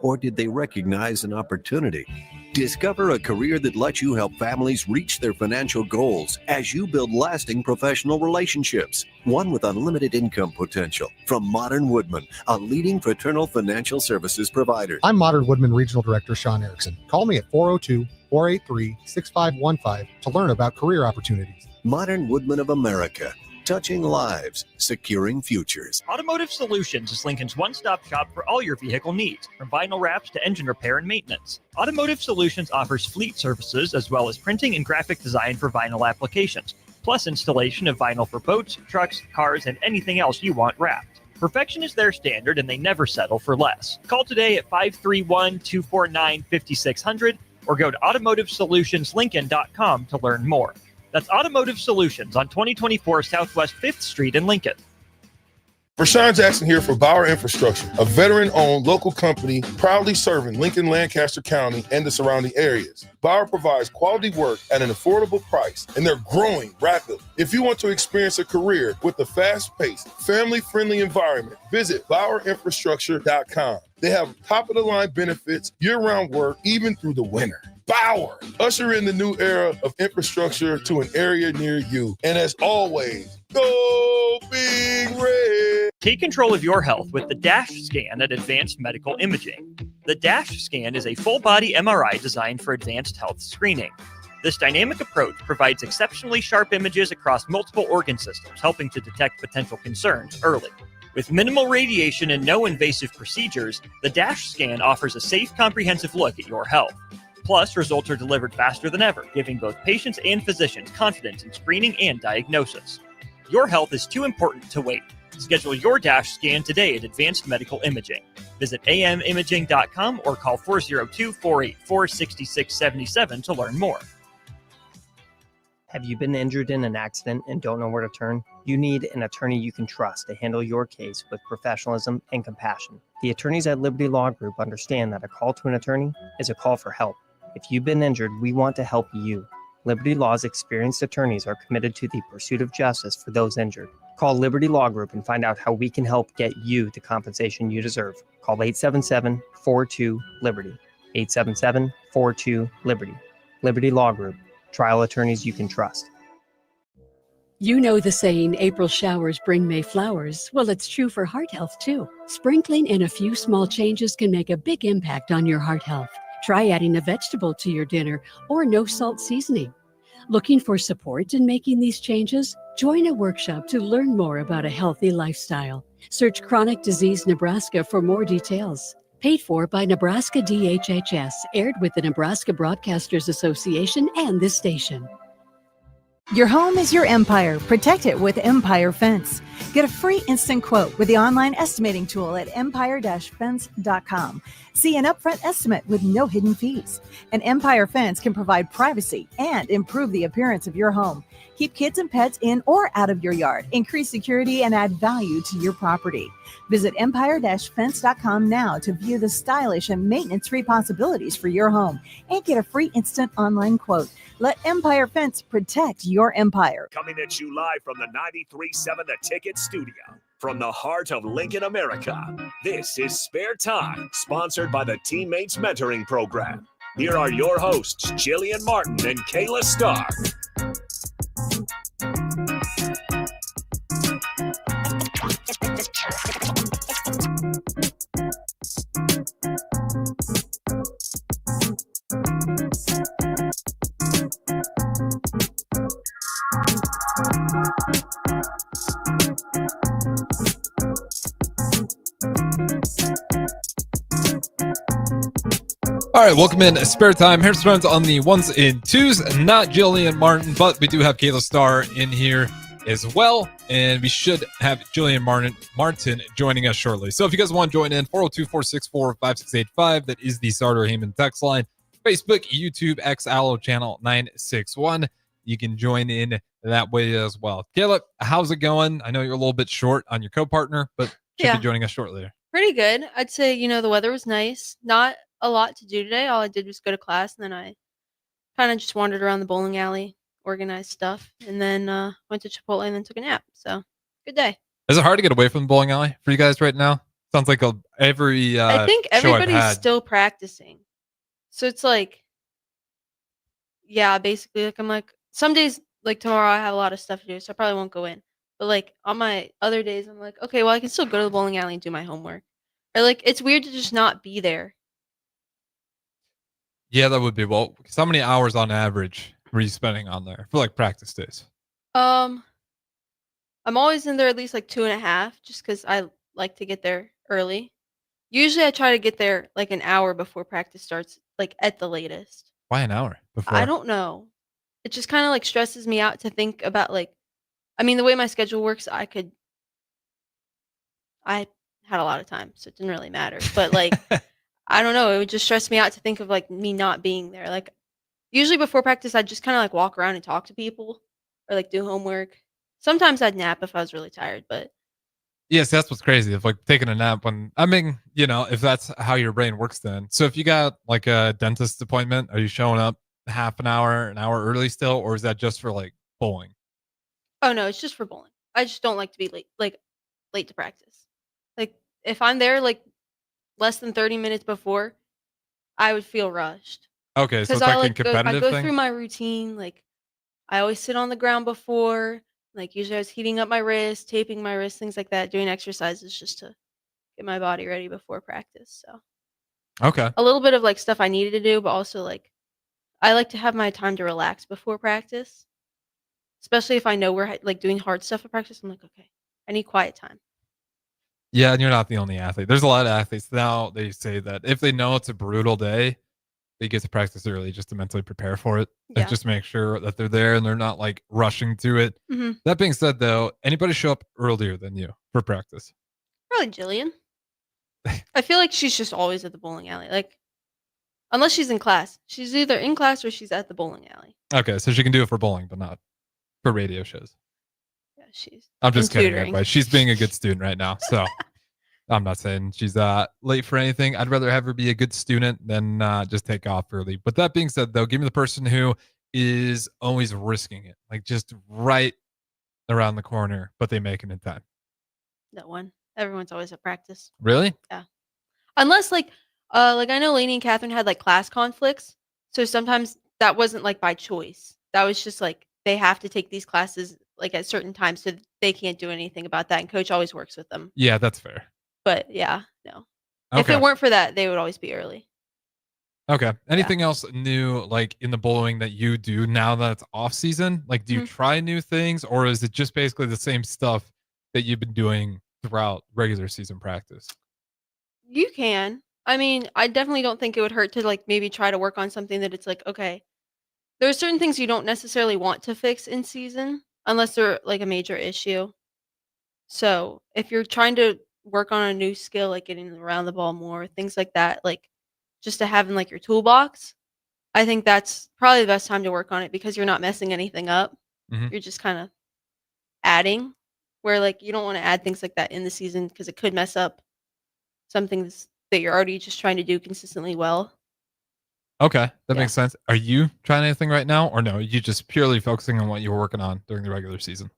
Or did they recognize an opportunity? Discover a career that lets you help families reach their financial goals as you build lasting professional relationships, one with unlimited income potential. From Modern Woodman, a leading fraternal financial services provider. I'm Modern Woodman Regional Director Sean Erickson. Call me at 402-483-6515 to learn about career opportunities. Modern Woodman of America, touching lives, securing futures. Automotive Solutions is Lincoln's one-stop shop for all your vehicle needs, from vinyl wraps to engine repair and maintenance. Automotive Solutions offers fleet services as well as printing and graphic design for vinyl applications, plus installation of vinyl for boats, trucks, cars, and anything else you want wrapped. Perfection is their standard, and they never settle for less. Call today at 531-249-5600 or go to automotivesolutionslincoln.com to learn more. That's Automotive Solutions on 2024 Southwest 5th Street in Lincoln. Rashawn Jackson here for Bauer Infrastructure, a veteran-owned local company proudly serving Lincoln, Lancaster County, and the surrounding areas. Bauer provides quality work at an affordable price, and they're growing rapidly. If you want to experience a career with a fast-paced, family-friendly environment, visit BauerInfrastructure.com. They have top-of-the-line benefits, year-round work, even through the winter. Bauer, usher in the new era of infrastructure to an area near you. And as always, go Big Red. Take control of your health with the DASH scan at Advanced Medical Imaging. The DASH scan is a full-body MRI designed for advanced health screening. This dynamic approach provides exceptionally sharp images across multiple organ systems, helping to detect potential concerns early. With minimal radiation and no invasive procedures, the DASH scan offers a safe, comprehensive look at your health. Plus, results are delivered faster than ever, giving both patients and physicians confidence in screening and diagnosis. Your health is too important to wait. Schedule your DASH scan today at Advanced Medical Imaging. Visit amimaging.com or call 402-484-6677 to learn more. Have you been injured in an accident and don't know where to turn? You need an attorney you can trust to handle your case with professionalism and compassion. The attorneys at Liberty Law Group understand that a call to an attorney is a call for help. If you've been injured, we want to help you. Liberty Law's experienced attorneys are committed to the pursuit of justice for those injured. Call Liberty Law Group and find out how we can help get you the compensation you deserve. Call 877-42-LIBERTY. 877-42-LIBERTY. Liberty Law Group. Trial attorneys you can trust. You know the saying, April showers bring May flowers. Well, it's true for heart health, too. Sprinkling in a few small changes can make a big impact on your heart health. Try adding a vegetable to your dinner or no salt seasoning. Looking for support in making these changes? Join a workshop to learn more about a healthy lifestyle. Search Chronic Disease Nebraska for more details. Paid for by Nebraska DHHS, aired with the Nebraska Broadcasters Association and this station. Your home is your empire. Protect it with Empire Fence. Get a free instant quote with the online estimating tool at empire-fence.com. See an upfront estimate with no hidden fees. An Empire Fence can provide privacy and improve the appearance of your home. Keep kids and pets in or out of your yard. Increase security and add value to your property. Visit empire-fence.com now to view the stylish and maintenance-free possibilities for your home and get a free instant online quote. Let Empire Fence protect your empire. Coming at you live from the 93.7 The Ticket studio. From the heart of Lincoln, America, this is Spare Time, sponsored by the Teammates Mentoring Program. Here are your hosts, Jillian Martin and Kayla Starr. All right, welcome in Spare Time. Here's friends on the ones and twos. Not Jillian Martin, but we do have Kayla Starr in here as well. And we should have Jillian Martin joining us shortly. So if you guys want to join in, 402-464-5685. That is the Starter Heyman text line. Facebook, YouTube, X, Allo channel 961. You can join in that way as well. Kayla, how's it going? I know you're a little bit short on your co-partner, but should be joining us shortly. Pretty good. I'd say, the weather was nice. Not a lot to do today. All I did was go to class, and then I kind of just wandered around the bowling alley, organized stuff, and then went to Chipotle and then took a nap. So, good day. Is it hard to get away from the bowling alley for you guys right now? Sounds like every I think show I've everybody's had. still practicing. So it's like, yeah, basically, like I'm like, some days, like tomorrow, I have a lot of stuff to do, so I probably won't go in. But like on my other days, I'm like, okay, well, I can still go to the bowling alley and do my homework. Or like, it's weird to just not be there. Yeah, that would be well. How many hours on average were you spending on there for like practice days? Um, I'm always in there at least like 2.5, just because I like to get there early. Usually, I try to get there like an hour before practice starts, like at the latest. Why an hour I before? don't know. It just kind of like stresses me out to think about like, I mean, the way my schedule works, I had a lot of time, so it didn't really matter. But like, I don't know, it would just stress me out to think of like me not being there. Like, usually before practice, I'd just kind of like walk around and talk to people or like do homework. Sometimes I'd nap if I was really tired, but Yes, that's what's crazy. If like taking a nap when I mean, if that's how your brain works then. So if you got like a dentist appointment, are you showing up half an hour early still, or is that just for like bowling? oh no, it's just for bowling. I just don't like to be late, like late to practice. Like if I'm there like less than 30 minutes before, I would feel rushed Okay, so because it's I like a like I competitive go thing. through my routine. Like I always sit on the ground before. Like usually I was heating up my wrist, taping my wrist, things like that, doing exercises just to get my body ready before practice. So Okay. a little bit of like stuff I needed to do, but also like I like to have my time to relax before practice, especially if I know we're like doing hard stuff at practice. I'm like, okay, I need quiet time. Yeah, and you're not the only athlete. There's a lot of athletes now. They say that if they know it's a brutal day, they get to practice early just to mentally prepare for it and Yeah. just make sure that they're there and they're not like rushing to it. hmm That being said, though, anybody show up earlier than you for practice? Probably Jillian. I feel like she's just always at the bowling alley. Like unless she's in class, she's either in class or she's at the bowling alley. Okay, so she can do it for bowling, but not for radio shows. Yeah, she's I'm in just kidding, tutoring. everybody. She's being a good student right now, so I'm not saying she's late for anything. I'd rather have her be a good student than just take off early. But that being said, though, give me the person who is always risking it, like just right around the corner, but they make it in time. That one. Everyone's always at practice. Really? Yeah. Unless like I know Lainey and Catherine had like class conflicts, so sometimes that wasn't like by choice. That was just like they have to take these classes like at certain times, so they can't do anything about that. And coach always works with them. Yeah, that's fair. But yeah, no. If Okay. it weren't for that, they would always be early. Okay. Anything else new, like in the bowling that you do now that it's off season? Like, do you try new things, or is it just basically the same stuff that you've been doing throughout regular season practice? You can. I mean, I definitely don't think it would hurt to like maybe try to work on something that it's like, okay, there are certain things you don't necessarily want to fix in season unless they're like a major issue. So if you're trying to work on a new skill, like getting around the ball more, things like that, like just to have in like your toolbox, I think that's probably the best time to work on it because you're not messing anything up. Mhm. You're just kind of adding where like you don't want to add things like that in the season because it could mess up something that you're already just trying to do consistently well. Okay, that Yeah. makes sense. Are you trying anything right now, or no? You just purely focusing on what you were working on during the regular season?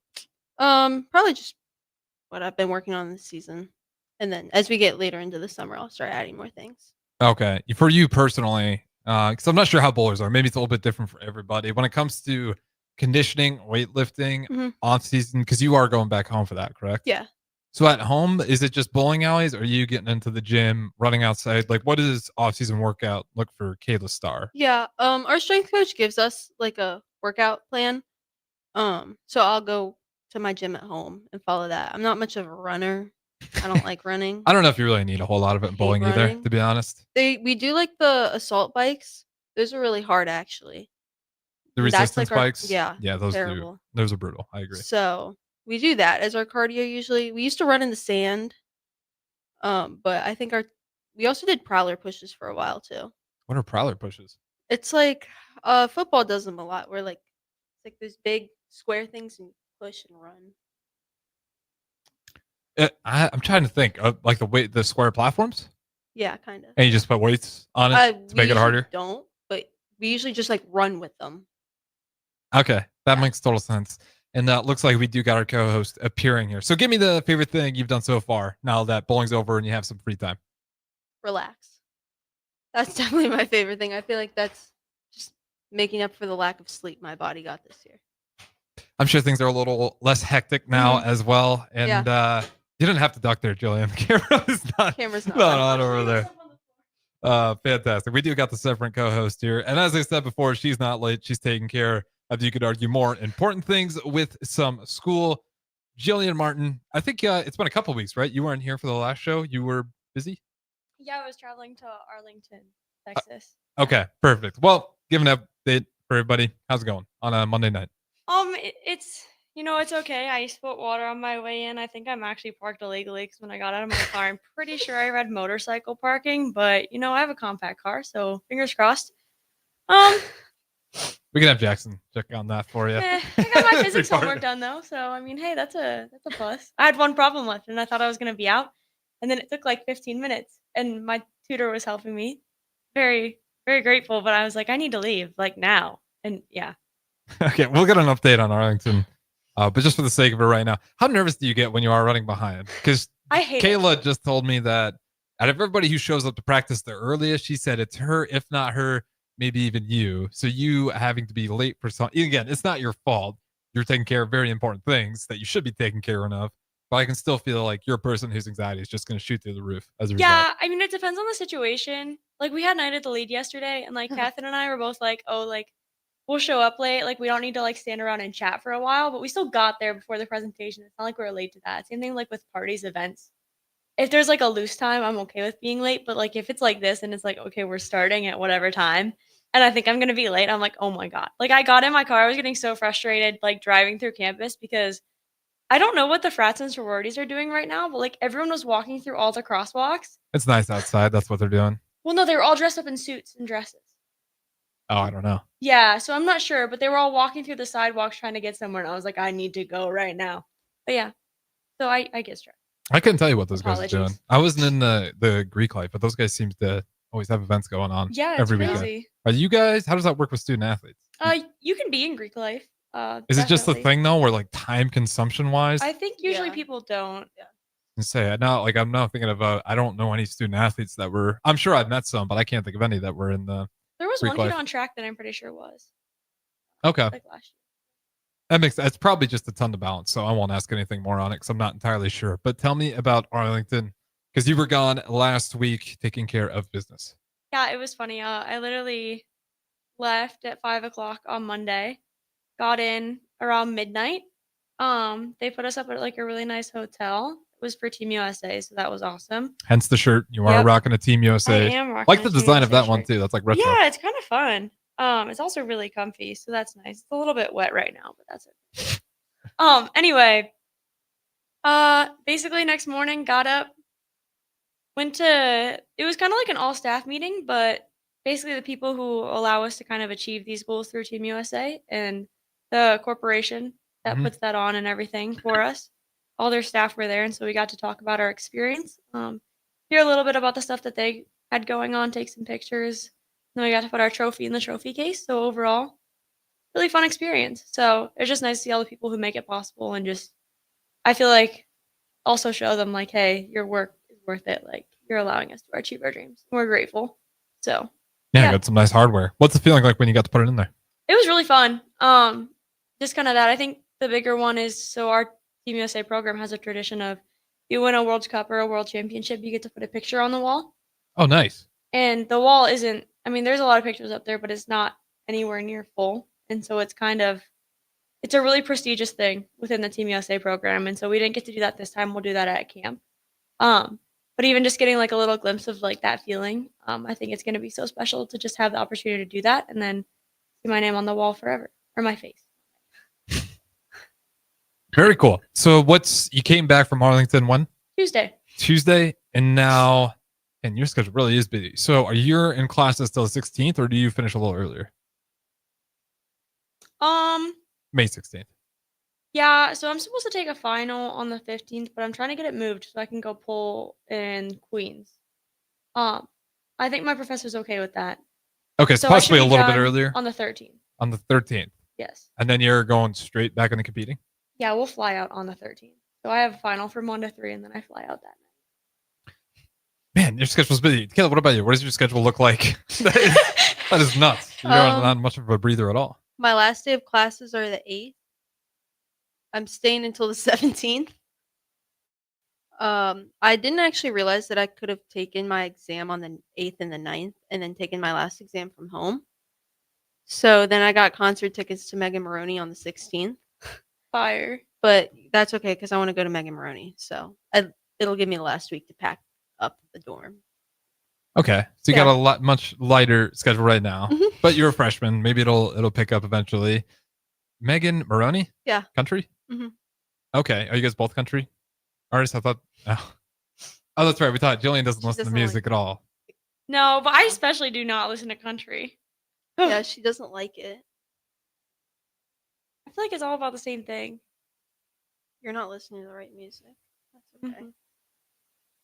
Probably just what I've been working on this season. And then as we get later into the summer, I'll start adding more things. Okay, for you personally, because I'm not sure how bowlers are. Maybe it's a little bit different for everybody when it comes to conditioning, weightlifting, Mhm. off season. Because you are going back home for that, correct? Yeah. So at home, is it just bowling alleys? Or are you getting into the gym, running outside? Like, what does off-season workout look for Kayla Starr? Yeah. Our strength coach gives us like a workout plan. So I'll go to my gym at home and follow that. I'm not much of a runner. I don't like running. I don't know if you really need a whole lot of it in hate bowling either, running. to be honest. We do like the assault bikes. Those are really hard actually. The And that's resistance like our bikes, yeah, those terrible. those are brutal. I agree. So we do that as our cardio usually. We used to run in the sand. But I think we also did prowler pushes for a while too. What are prowler pushes? It's like football does them a lot where like it's like those big square things and you push and run. I'm trying to think of like the square platforms, Yeah, kind of. and you just put weights on it to We make it usually harder. don't, but we usually just like run with them. Okay, that Yeah. makes total sense. And looks like we do got our co-host appearing here. So give me the favorite thing you've done so far now that bowling's over and you have some free time. Relax. That's definitely my favorite thing. I feel like that's just making up for the lack of sleep my body got this year. I'm sure things are a little less hectic now as well. And you didn't have to duck there, Jillian. The camera is Camera's not on over there. Fantastic. We do got the separate co-host here. And as I said before, she's not late. She's taking care of, you could argue, more important things with some school. Jillian Martin, I think it's been a couple weeks, right? You weren't here for the last show. You were busy? Yeah, I was traveling to Arlington, Texas. Okay, perfect. Well, give an update for everybody. How's it going on a Monday night? It's it's okay. I spilled water on my way in. I think I'm actually parked illegally because when I got out of my car, I'm pretty sure I read motorcycle parking, but I have a compact car, so fingers crossed. We can have Jackson check on that for you. I got my physics homework done though, so I mean, hey, that's a plus. I had one problem left, and I thought I was gonna be out, and then it took like 15 minutes, and my tutor was helping me. Very, very grateful, but I was like, I need to leave like now, and yeah. Okay, we'll get an update on Arlington, but just for the sake of it right now, how nervous do you get when you are running behind? Because I hate Kayla just told me that out of everybody who shows up to practice the earliest, she said it's her, if not her, maybe even you. So you having to be late for something, again, it's not your fault. You're taking care of very important things that you should be taking care of, but I can still feel like you're a person whose anxiety is just going to shoot through the roof as a result. Yeah, I mean, it depends on the situation. Like, we had Night at the Lead yesterday, and like Catherine and I were both like, oh, like, we'll show up late. Like, we don't need to like stand around and chat for a while, but we still got there before the presentation. It's not like we're late to that. Same thing like with parties, events. If there's like a loose time, I'm okay with being late. But like if it's like this and it's like, okay, we're starting at whatever time, and I think I'm gonna be late, I'm like, oh my God. Like I got in my car, I was getting so frustrated, like driving through campus because I don't know what the frats and sororities are doing right now, but like everyone was walking through all the crosswalks. It's nice outside. That's what they're doing. Well, no, they were all dressed up in suits and dresses. Oh, I don't know. Yeah, so I'm not sure, but they were all walking through the sidewalks trying to get somewhere, and I was like, I need to go right now. But yeah, so I get stressed. I couldn't tell you what those guys are doing. Apologies. I wasn't in the Greek life, but those guys seem to always have events going on. Yeah, it's every crazy. weekend. Are you guys? How does that work with student athletes? You can be in Greek life. Is it just the Definitely. thing though, where like time consumption wise? I think usually people don't. Yeah. I'm not thinking of. I don't know any student athletes that were. I'm sure I've met some, but I can't think of any that were in the. There was Greek one kid life. on track that I'm pretty sure was. Okay. Like last year. That makes it's probably just a ton to balance, so I won't ask anything more on it because I'm not entirely sure. But tell me about Arlington, because you were gone last week taking care of business. Yeah, it was funny. I literally left at 5:00 on Monday, got in around midnight. They put us up at like a really nice hotel. It was for Team USA, so that was awesome. Hence the shirt. You are Yep. rocking a Team USA. I am rocking Like a the Team design of USA that one shirt. too. That's like retro. Yeah, it's kind of fun. It's also really comfy, so that's nice. It's a little bit wet right now, but that's it. Anyway, basically next morning, got up, went to. It was kind of like an all staff meeting, but basically the people who allow us to kind of achieve these goals through Team USA and the corporation that Mhm. puts that on and everything for us. All their staff were there, and so we got to talk about our experience. Hear a little bit about the stuff that they had going on, take some pictures. Then we got to put our trophy in the trophy case. So overall, really fun experience. So it's just nice to see all the people who make it possible and just, I feel like, also show them like, hey, your work is worth it. Like you're allowing us to achieve our dreams. We're grateful. So Yeah, got some nice hardware. What's the feeling like when you got to put it in there? it was really fun. Just kind of that. I think the bigger one is so our Team USA program has a tradition of you win a World Cup or a World Championship, you get to put a picture on the wall. Oh, nice. And the wall isn't, I mean, there's a lot of pictures up there, but it's not anywhere near full. And so it's a really prestigious thing within the Team USA program. And so we didn't get to do that this time. We'll do that at camp. But even just getting like a little glimpse of like that feeling, I think it's going to be so special to just have the opportunity to do that and then see my name on the wall forever, or my face. Very cool. So you came back from Arlington when? Tuesday, and now, and your schedule really is busy. So are you in classes till the 16th, or do you finish a little earlier? May 16th. Yeah, so I'm supposed to take a final on the 15th, but I'm trying to get it moved so I can go pull in Queens. I think my professor's okay with that. Okay, so I should possibly a be little bit done earlier. on the 13th. On the 13th. Yes. And then you're going straight back into competing? Yeah, we'll fly out on the 13th. So I have a final from 1 to 3, and then I fly out that night. Man, your schedule's busy. Kayla, what about you? What does your schedule look like? That is nuts. You're not much of a breather at all. My last day of classes are the 8th. I'm staying until the 17th. I didn't actually realize that I could have taken my exam on the 8th and the 9th and then taken my last exam from home. So then I got concert tickets to Megan Maroney on the 16th. Fire. But that's okay because I want to go to Megan Maroney. So it'll give me the last week to pack up the dorm. Okay, so you got a much lighter schedule right now, Mhm. but you're a freshman. Maybe it'll pick up eventually. Megan Maroney? Yeah. Country? Mhm. Okay. Are you guys both country artists? I thought. Oh, that's right. We thought Jillian doesn't listen to doesn't music at all. No, but I especially do not listen to country. Yeah, she doesn't like it. I feel like it's all about the same thing. You're not listening to the right music. That's okay. Mhm.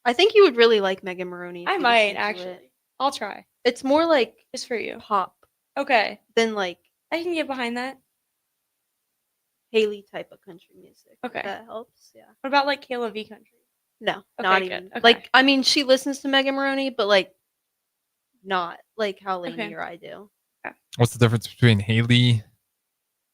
I think you would really like Megan Maroney. if I you might listened to actually. it. I'll try. It's more like Just for you. pop Okay. than like I can get behind that. Haley type of country music. if Okay. that helps. Yeah. What about like Kayla V country? No, Okay, not good. even. Okay. Like, I mean, she listens to Megan Maroney, but like, not like how Lainey Okay. or I do. What's the difference between Haley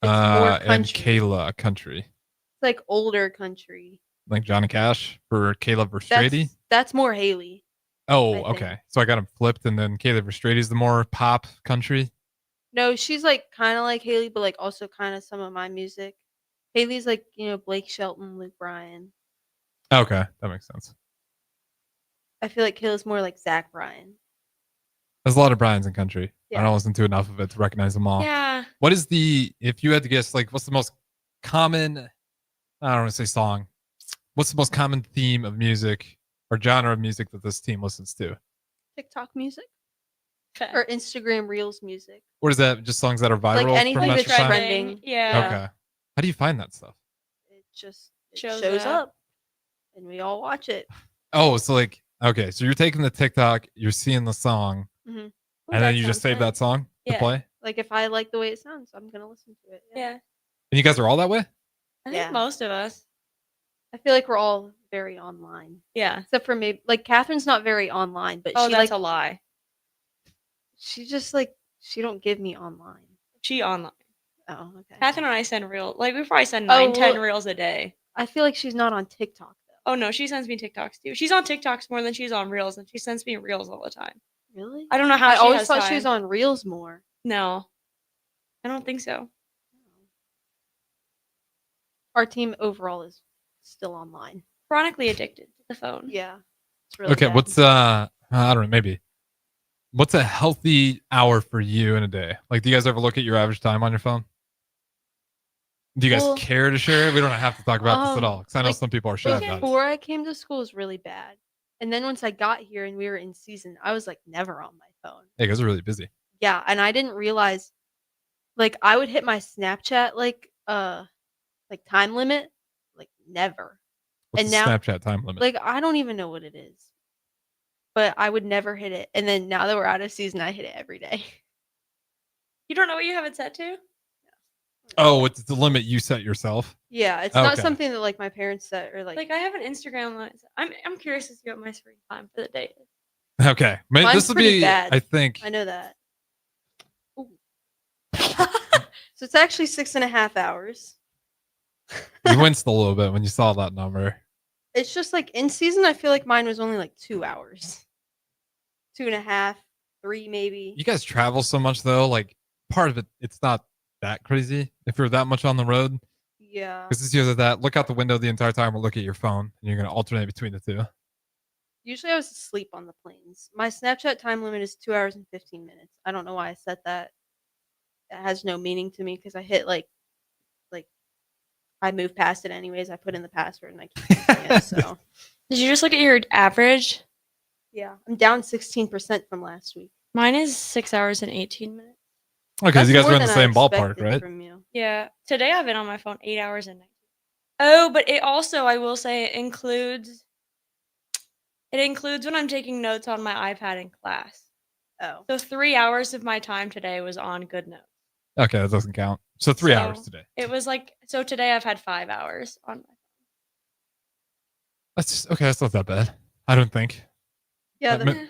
more and country. Kayla country? It's like older country. Like Johnny Cash for Kayla Verstrady? That's more Haley. Oh, I think. okay. So I got them flipped, and then Kayla Verstrady's the more pop country. No, she's like kind of like Haley, but like also kind of some of my music. Haley's like Blake Shelton, Luke Bryan. Okay, that makes sense. I feel like Kayla's more like Zach Bryan. There's a lot of Brian's in country. I Yeah. don't listen to enough of it to recognize them all. Yeah. What is if you had to guess, like, what's the most common, I don't want to say song, what's the most common theme of music or genre of music that this team listens to? TikTok music Okay. or Instagram Reels music. What is that? Just songs that are viral Like anything from that that's time? trending. Yeah. Okay. How do you find that stuff? It just Shows shows up. up, and we all watch it. Oh, so like, okay, so you're taking the TikTok, you're seeing the song, hmm Ooh, and then that you just sounds save fun. that song to Yeah. play? Like if I like the way it sounds, I'm gonna listen to it. Yeah. And you guys are all that way? I think Yeah. most of us. I feel like we're all very online, Yeah. except for maybe like Catherine's not very online, but Oh, she that's like a lie. she just like she don't give me online. She online. Oh, okay. Catherine and I send reels. Like we probably send Oh, 10 well- reels a day. I feel like she's not on TikTok though. Oh no, she sends me TikToks too. She's on TikToks more than she's on reels, and she sends me reels all the time. Really? I don't know how I she always has thought time. she was on Reels more. No, I don't think so. Our team overall is still online. Chronically addicted to the phone. Yeah. It's really Okay, bad. what's I don't know, maybe. What's a healthy hour for you in a day? Like, do you guys ever look at your average time on your phone? Do you guys Well, care to share it? We don't have to talk about this at all because I know like, some people are shy about it. Before I came to school was really bad. And then once I got here and we were in season, I was like never on my phone. Hey, you guys are really busy. Yeah, and I didn't realize like I would hit my Snapchat like time limit, like never. What's And the now Snapchat time limit? like I don't even know what it is. But I would never hit it. And then now that we're out of season, I hit it every day. You don't know what you have it set to? Oh, it's the limit you set yourself. Yeah, it's not Okay. something that like my parents set or Like I have an Instagram limit. I'm curious to see what my screen time for the day is. Okay, maybe Mine's this will pretty be. bad. I think. I know that. Ooh. So it's actually 6.5 hours. You winced a little bit when you saw that number. It's just like in season, I feel like mine was only like 2 hours. 2.5, 3 maybe. You guys travel so much though. Like part of it, it's not that crazy if you're that much on the road. Yeah. Because it's usually that look out the window the entire time or look at your phone, and you're gonna alternate between the two. Usually I was asleep on the planes. My Snapchat time limit is 2 hours and 15 minutes. I don't know why I set that. It has no meaning to me because I hit like I move past it anyways. I put in the password and I keep using it. So Did you just look at your average? yeah, I'm down 16% from last week. Mine is 6 hours and 18 minutes. Okay, because you guys more are in the than I same ballpark, expected right? From you. Yeah. Today I've been on my phone 8 hours and 19. Oh, but it also, I will say, it includes when I'm taking notes on my iPad in class. Oh. So 3 hours of my time today was on Good Notes. Okay, that doesn't count. So 3 hours today. It was like, so today I've had 5 hours on my. That's okay. That's not that bad. I don't think. Yeah, That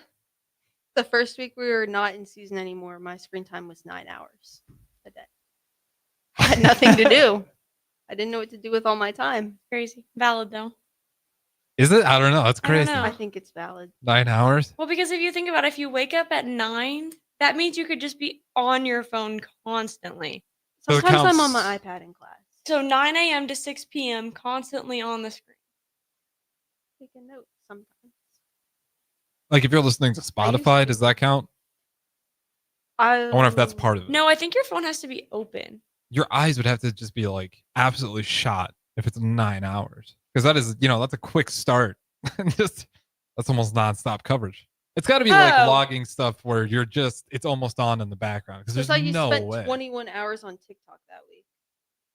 the first week we were not in season anymore. My screen time was 9 hours a day. I had nothing to do. I didn't know what to do with all my time. Crazy. Valid though. Is it? I don't know. That's I don't crazy. know. I think it's valid. 9 hours. Well, because if you think about it, if you wake up at 9, that means you could just be on your phone constantly. So it Sometimes I'm counts- on my iPad in class. So 9 a.m. to 6 p.m. constantly on the screen. Taking notes sometimes. Like if you're listening to Spotify, does that count? I wonder if that's part of it. No, I think your phone has to be open. Your eyes would have to just be like absolutely shot if it's 9 hours, because that is, that's a quick start. Just that's almost nonstop coverage. It's got to be like logging stuff where it's almost on in the background, because there's you no spent way. 21 hours on TikTok that week.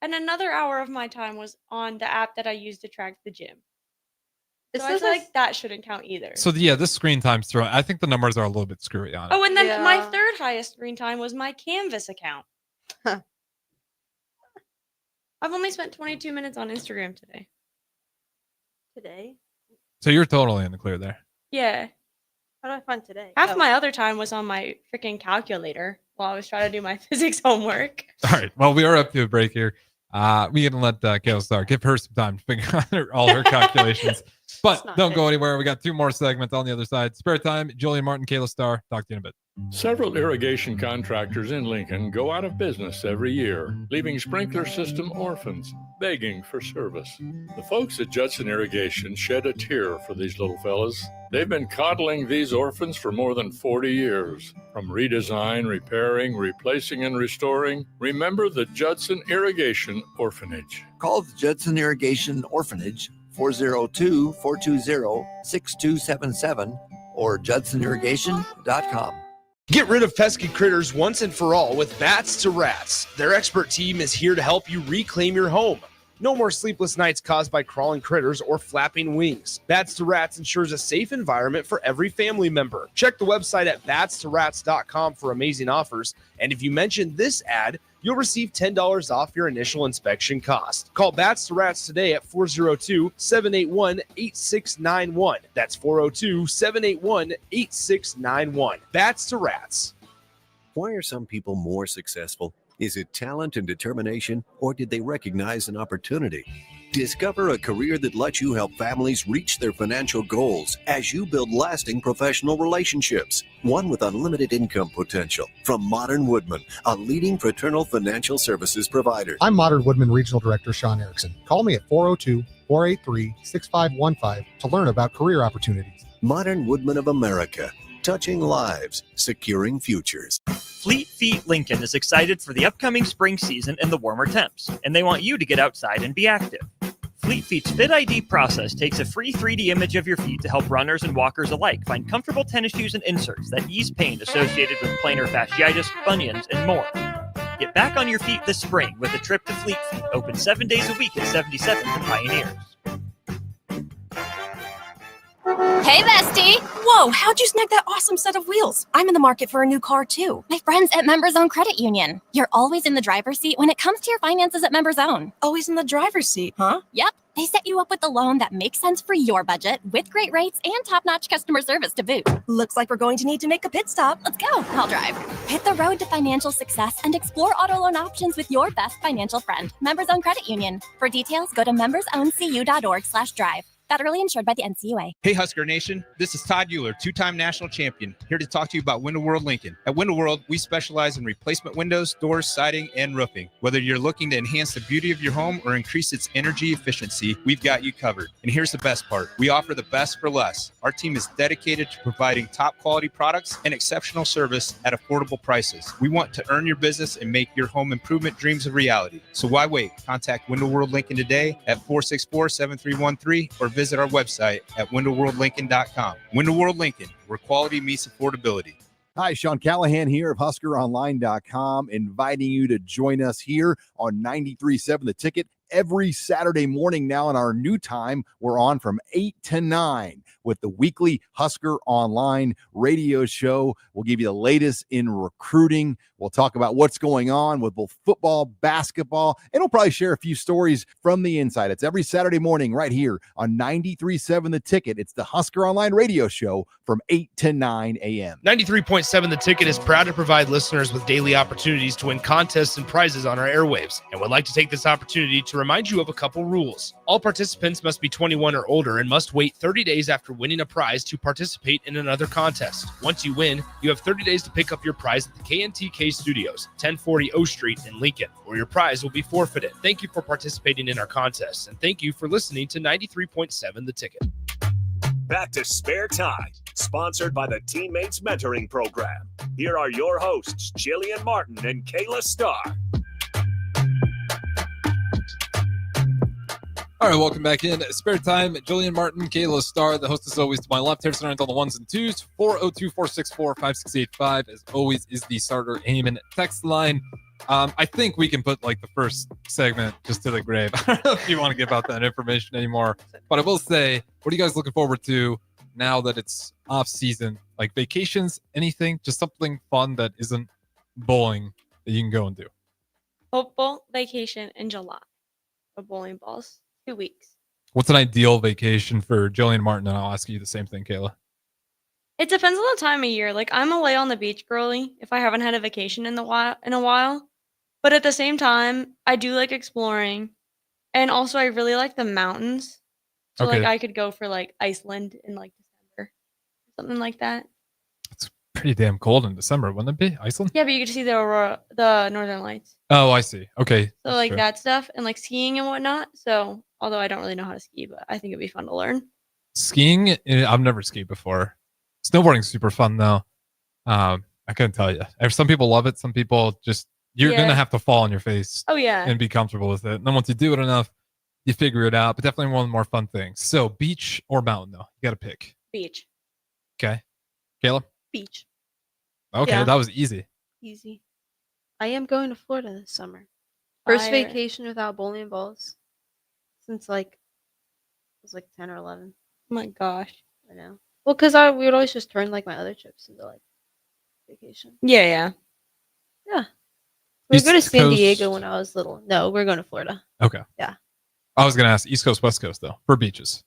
And another hour of my time was on the app that I use to track the gym. So I says feel like that shouldn't count either. So yeah, this screen time's thrown. I think the numbers are a little bit screwy on it. Oh, and then my third highest screen time was my Canvas account. Huh. I've only spent 22 minutes on Instagram today. Today? So you're totally in the clear there. Yeah. How do I find today? Half Oh. of my other time was on my freaking calculator while I was trying to do my physics homework. All right. Well, we are up to a break here. We can let Kayla Starr give her some time to figure out all her calculations. But don't go anywhere. We got 2 more segments on the other side. Spare time. Jillian Martin, Kayla Starr. Talk to you in a bit. Several irrigation contractors in Lincoln go out of business every year, leaving sprinkler system orphans begging for service. The folks at Judson Irrigation shed a tear for these little fellas. They've been coddling these orphans for more than 40 years. From redesign, repairing, replacing, and restoring, remember the Judson Irrigation Orphanage. Call the Judson Irrigation Orphanage 402-420-6277 or judsonirrigation.com. Get rid of pesky critters once and for all with Bats to Rats. Their expert team is here to help you reclaim your home. No more sleepless nights caused by crawling critters or flapping wings. Bats to Rats ensures a safe environment for every family member. Check the website at batstorats.com for amazing offers. And if you mention this ad, you'll receive $10 off your initial inspection cost. Call Bats to Rats today at 402-781-8691. That's 402-781-8691. Bats to Rats. Why are some people more successful? Is it talent and determination, or did they recognize an opportunity? Discover a career that lets you help families reach their financial goals as you build lasting professional relationships, one with unlimited income potential. From Modern Woodman, a leading fraternal financial services provider. I'm Modern Woodman Regional Director Sean Erickson. Call me at 402-483-6515 to learn about career opportunities. Modern Woodman of America, touching lives, securing futures. Fleet Feet Lincoln is excited for the upcoming spring season and the warmer temps, and they want you to get outside and be active. Fleet Feet's Fit ID process takes a free 3D image of your feet to help runners and walkers alike find comfortable tennis shoes and inserts that ease pain associated with plantar fasciitis, bunions, and more. Get back on your feet this spring with a trip to Fleet Feet, open 7 days a week at 77th and Pioneers. Hey, bestie! Whoa, how'd you snag that awesome set of wheels? I'm in the market for a new car, too. My friends at Members Own Credit Union. You're always in the driver's seat when it comes to your finances at Members Own. Always in the driver's seat, huh? Yep. They set you up with a loan that makes sense for your budget with great rates and top-notch customer service to boot. Looks like we're going to need to make a pit stop. Let's go. I'll drive. Hit the road to financial success and explore auto loan options with your best financial friend, Members Own Credit Union. For details, go to membersowncu.org/drive. Federally insured by the NCUA. Hey, Husker Nation. This is Todd Euler, 2-time national champion, here to talk to you about Window World Lincoln. At Window World, we specialize in replacement windows, doors, siding, and roofing. Whether you're looking to enhance the beauty of your home or increase its energy efficiency, we've got you covered. And here's the best part. We offer the best for less. Our team is dedicated to providing top quality products and exceptional service at affordable prices. We want to earn your business and make your home improvement dreams a reality. So why wait? Contact Window World Lincoln today at 464-7313 or visit our website at windowworldlincoln.com. Window World Lincoln, where quality meets affordability. Hi, Sean Callahan here of HuskerOnline.com, inviting you to join us here on 93.7 The Ticket every Saturday morning now in our new time. We're on from 8 to 9. with the weekly Husker Online radio show. We'll give you the latest in recruiting. We'll talk about what's going on with both football, basketball, and we'll probably share a few stories from the inside. It's every Saturday morning right here on 93.7 The Ticket. It's the Husker Online radio show from 8 to 9 a.m. 93.7 The Ticket is proud to provide listeners with daily opportunities to win contests and prizes on our airwaves, and would like to take this opportunity to remind you of a couple rules. All participants must be 21 or older and must wait 30 days after winning a prize to participate in another contest. Once you win, you have 30 days to pick up your prize at the KNTK Studios, 1040 O Street in Lincoln, or your prize will be forfeited. Thank you for participating in our contests, and thank you for listening to 93.7 The Ticket. Back to Spare Time, sponsored by the Teammates Mentoring Program. Here are your hosts, Jillian Martin and Kayla Starr. All right, welcome back in. Spare Time, Jillian Martin, Kayla Starr. The host is always to my left. Here's on the ones and twos. 402-464-5685, as always, is the starter Heyman text line. I think we can put like the first segment just to the grave. I don't know if you want to give out that information anymore, but I will say, what are you guys looking forward to now that it's off season? Like vacations, anything, just something fun that isn't bowling that you can go and do. Hopeful vacation in July for bowling balls. 2 weeks. What's an ideal vacation for Jillian Martin? And I'll ask you the same thing, Kayla. It depends on the time of year. Like I'm a lay on the beach girly if I haven't had a vacation in a while. But at the same time, I do like exploring. And also I really like the mountains. So Okay. like I could go for like Iceland in like December. Something like that. Pretty damn cold in December, wouldn't it be? Iceland? Yeah, but you get to see the Northern Lights. Oh, I see. Okay. So that's like true. that stuff and like skiing and whatnot. So although I don't really know how to ski, but I think it'd be fun to learn. Skiing, I've never skied before. Snowboarding's super fun though. I couldn't tell you. Some people love it. Some people just, you're Yeah. going to have to fall on your face Oh yeah. and be comfortable with it. And then once you do it enough, you figure it out. But definitely one of the more fun things. So beach or mountain though? You got to pick. Beach. Okay. Kayla? Beach. Okay, Yeah. that was easy. Easy. I am going to Florida this summer. First Fire. vacation without bowling balls since like it was like 10 or 11. Oh my gosh. I know. Well, because we would always just turn like my other trips into like vacation. Yeah. Yeah. We would go to East San Coast- Diego when I was little. No, we're going to Florida. Okay. Yeah. I was going to ask East Coast, West Coast though, for beaches.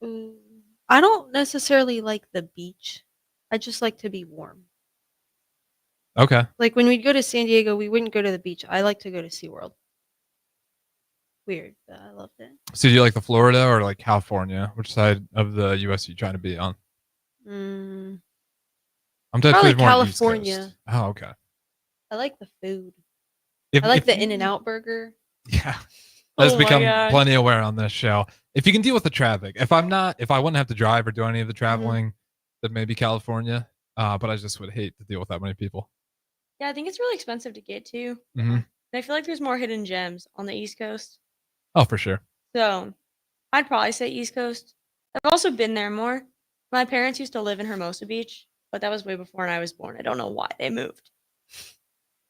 I don't necessarily like the beach. I just like to be warm. Okay. Like when we'd go to San Diego, we wouldn't go to the beach. I like to go to SeaWorld. Weird, but I loved it. So do you like the Florida or like California? Which side of the U.S. are you trying to be on? Mm, I'm definitely probably more East California. Coast. Oh, okay. I like the food. If- I like if the you- In-N-Out burger. Yeah. That's Oh my become gosh. plenty aware on this show. If you can deal with the traffic, if I wouldn't have to drive or do any of the traveling, then maybe California. But I just would hate to deal with that many people. Yeah, I think it's really expensive to get to. hmm And I feel like there's more hidden gems on the East Coast. Oh, for sure. So I'd probably say East Coast. I've also been there more. My parents used to live in Hermosa Beach, but that was way before I was born. I don't know why they moved.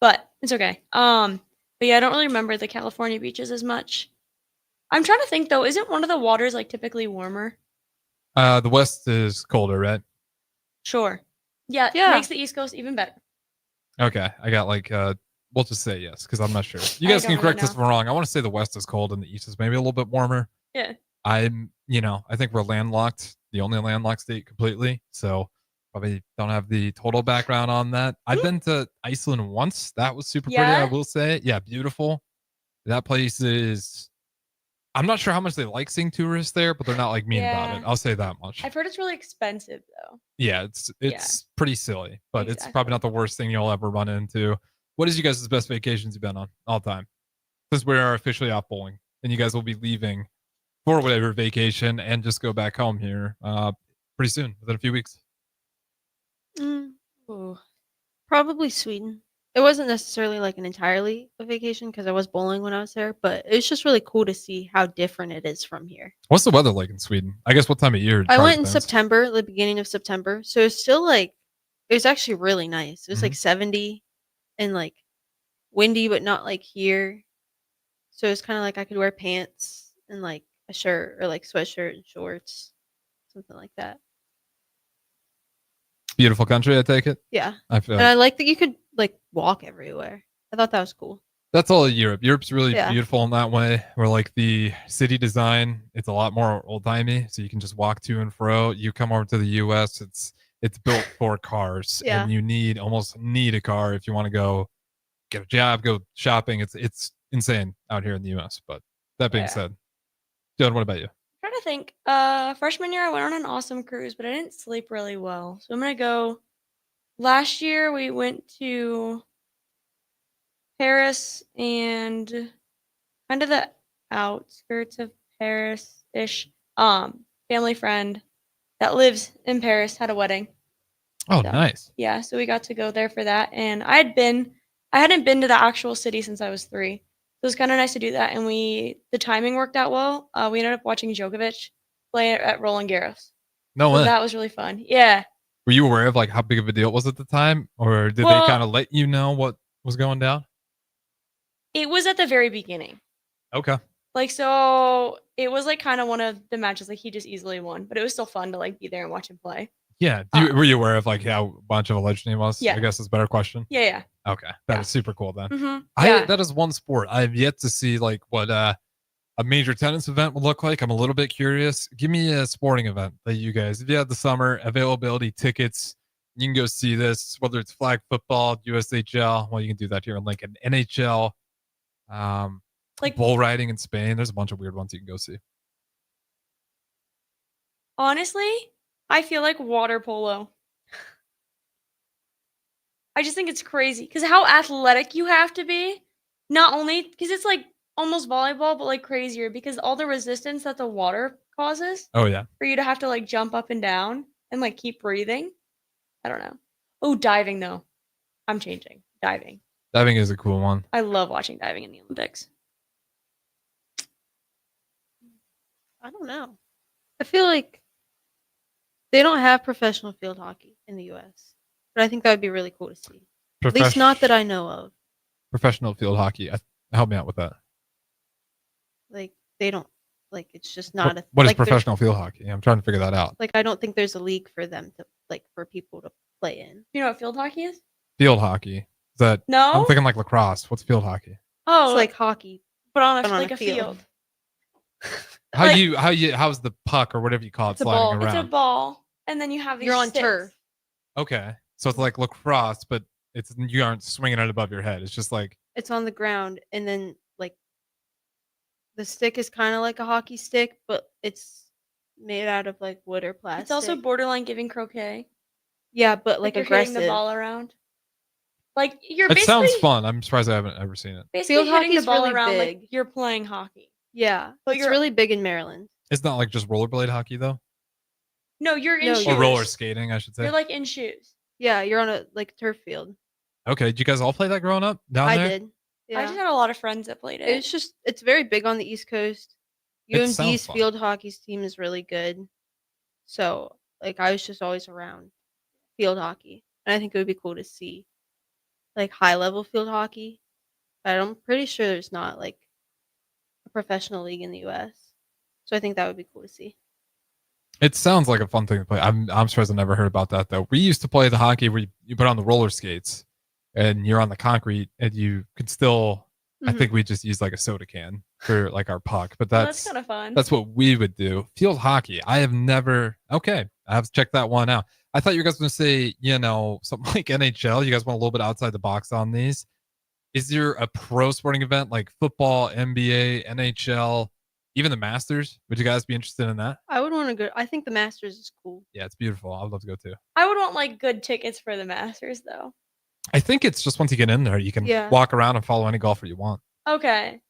But it's okay. But yeah, I don't really remember the California beaches as much. I'm trying to think though, isn't one of the waters like typically warmer? The West is colder, right? Sure. Yeah, Yeah. makes the East Coast even better. Okay. I got like, we'll just say yes because I'm not sure. You I guys can don't correct really us if I'm wrong. I want to say the West is cold and the East is maybe a little bit warmer. Yeah. I think we're landlocked, the only landlocked state completely. So probably don't have the total background on that. I've been to Iceland once. That was super pretty, I Yeah? will say. Yeah, beautiful. That place is, I'm not sure how much they like seeing tourists there, but they're not like mean about it. Yeah. I'll say that much. I've heard it's really expensive though. Yeah, it's pretty silly, but it's Exactly. probably not the worst thing you'll ever run into. What is you guys' best vacations you've been on all time? Since we are officially off bowling and you guys will be leaving for whatever vacation and just go back home here pretty soon, within a few weeks. Ooh. Probably Sweden. It wasn't necessarily like an entirely a vacation because I was bowling when I was there, but it's just really cool to see how different it is from here. What's the weather like in Sweden? I guess what time of year? I probably went in depends. September, the beginning of September, so it's still like it was actually really nice. It was like 70 and like windy, but not like here. So it's kind of like I could wear pants and like a shirt or like sweatshirt and shorts. something like that. Beautiful country, I take it. Yeah, I feel and I like that you could like walk everywhere. I thought that was cool. that's all of Europe. Europe's really Yeah. beautiful in that way, where like the city design, it's a lot more old timey, so you can just walk to and fro. You come over to the U.S., it's built for cars, Yeah. and you almost need a car if you want to go get a job, go shopping. It's insane out here in the U.S. But that being Yeah. said, Dylan, what about you? Trying to think. Freshman year I went on an awesome cruise, but I didn't sleep really well. So I'm gonna go. Last year we went to Paris and kind of the outskirts of Paris-ish. Family friend that lives in Paris had a wedding. Oh, So, nice. yeah, so we got to go there for that, and I hadn't been to the actual city since I was 3. So it was kind of nice to do that, and the timing worked out well. We ended up watching Djokovic play at Roland Garros. No So way. that was really fun. Yeah. Were you aware of like how big of a deal it was at the time, or did Well- they kind of let you know what was going down? It was at the very beginning. Okay. Like, so it was like kind of one of the matches, like he just easily won, but it was still fun to like be there and watch him play. Yeah. Were you aware of like how much of a legend he was? Yeah. I guess is a better question. Yeah. Okay. That is super cool then. Mhm. That is one sport I've yet to see like what a major tennis event would look like. I'm a little bit curious. Give me a sporting event that you guys, if you had the summer availability tickets, you can go see this, whether it's flag football, USHL. Well, you can do that here in Lincoln. NHL, Like- bull riding in Spain. There's a bunch of weird ones you can go see. Honestly, I feel like water polo. I just think it's crazy because how athletic you have to be. Not only because it's like almost volleyball, but like crazier because all the resistance that the water causes Oh yeah. for you to have to like jump up and down and like keep breathing. I don't know. Oh, diving though. I'm changing. Diving. Diving is a cool one. I love watching diving in the Olympics. I don't know. I feel like they don't have professional field hockey in the U.S., but I think that would be really cool to see. At least not that I know of. Professional field hockey. Help me out with that. Like they don't like it's just not a What is like, there's- professional field hockey? I'm trying to figure that out. Like I don't think there's a league for them to like for people to play in. You know what field hockey is? Field hockey. Is that No? I'm thinking like lacrosse. What's field hockey? Oh, It's like hockey, but on but on like a a field. How's the puck or whatever you call it It's a sliding ball. around? It's a ball, and then you have these. You're on sticks. turf. Okay. So it's like lacrosse, but you aren't swinging it above your head. It's just like It's on the ground, and then like the stick is kind of like a hockey stick, but it's made out of like wood or plastic. It's also borderline giving croquet. yeah, but like you're aggressive. hitting the ball around. Like you're it basically sounds fun. I'm surprised I haven't ever seen it. basically Field hitting hockey the is ball really around big. like you're playing hockey. Yeah, But it's you're- really big in Maryland. It's not like just rollerblade hockey though, No, you're in No, shoes. or roller skating, I should say. You're like in shoes. Yeah, you're on a like turf field. Okay, did you guys all play that growing up down I there? did. Yeah. I just had a lot of friends that played it. It's very big on the East Coast. It sounds UMD's fun. field hockey's team is really good. So like I was just always around field hockey. And I think it would be cool to see like high level field hockey. But I'm pretty sure there's not like a professional league in the US. So I think that would be cool to see. It sounds like a fun thing to play. I'm surprised I never heard about that though. We used to play the hockey where you put on the roller skates and you're on the concrete and you could still. I Mhm. think we just used like a soda can for like our puck, but Well, that's kind of fun. that's what we would do. Field hockey. I have never. Okay, I have to check that one out. I thought you guys were gonna say something like NHL. You guys went a little bit outside the box on these. Is there a pro sporting event like football, NBA, NHL, even the Masters? Would you guys be interested in that? I would want to go. I think the Masters is cool. Yeah, it's beautiful. I would love to go too. I would want like good tickets for the Masters though. I think it's just once you get in there, you can Yeah. walk around and follow any golfer you want. Okay.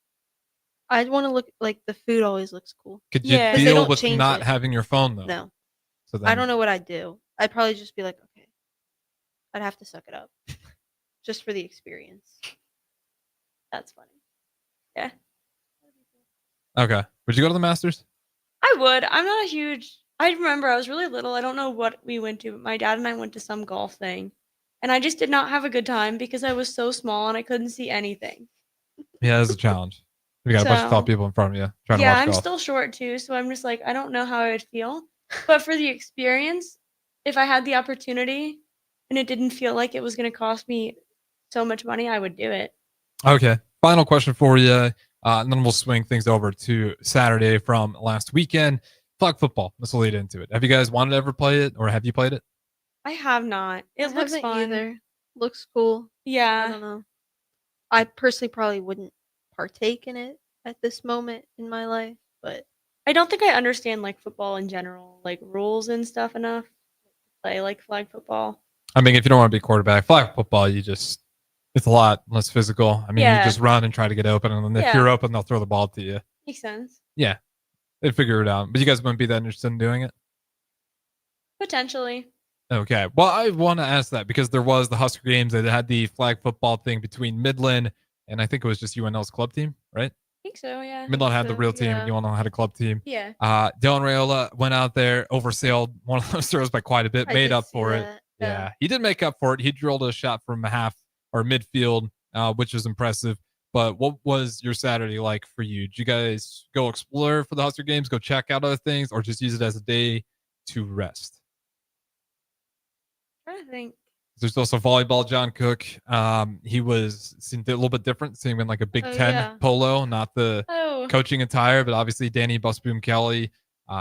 I'd want to look like the food always looks cool. Could you Yeah. 'Cause they deal don't with change not it. having your phone though? No. So then, I don't know what I'd do. I'd probably just be like, okay, I'd have to suck it up just for the experience. That's funny. Yeah. Okay. Would you go to the Masters? I would. I'm not a huge. I remember I was really little. I don't know what we went to, but my dad and I went to some golf thing. And I just did not have a good time because I was so small and I couldn't see anything. Yeah, it's a challenge. You got a bunch of tall So- people in front of you trying Yeah, to watch I'm golf. still short too, so I'm just like, I don't know how I would feel. But for the experience, if I had the opportunity and it didn't feel like it was going to cost me so much money, I would do it. Okay. Final question for you. And then we'll swing things over to Saturday from last weekend. Flag football. This will lead into it. Have you guys wanted to ever play it, or have you played it? I have not. It I looks haven't fun. either. Looks cool. I Yeah. don't know. I personally probably wouldn't partake in it at this moment in my life, but I don't think I understand like football in general, like rules and stuff enough to play like flag football. I mean, if you don't want to be quarterback, flag football, it's a lot less physical. I mean, you just run and try to get open, and then if you're open, they'll throw the ball to you. Makes sense. Yeah, they'd figure it out. But you guys wouldn't be that interested in doing it? Potentially. Okay. Well, I want to ask that because there was the Husker games that had the flag football thing between Midland and I think it was just UNL's club team, right? I think so, yeah. Midland had the real team. Yeah. UNL had a club team. Yeah. Dylan Raiola went out there, oversailed one of those throws by quite a bit, made up for it. Yeah, he did make up for it. He drilled a shot from half or midfield, which was impressive. But what was your Saturday like for you? Did you guys go explore for the Husker games, go check out other things, or just use it as a day to rest? I'm trying to think. There's also volleyball. John Cook, he seemed a little bit different, seemed in like a Big Ten polo, not the coaching attire, but obviously Danny Busboom Kelly,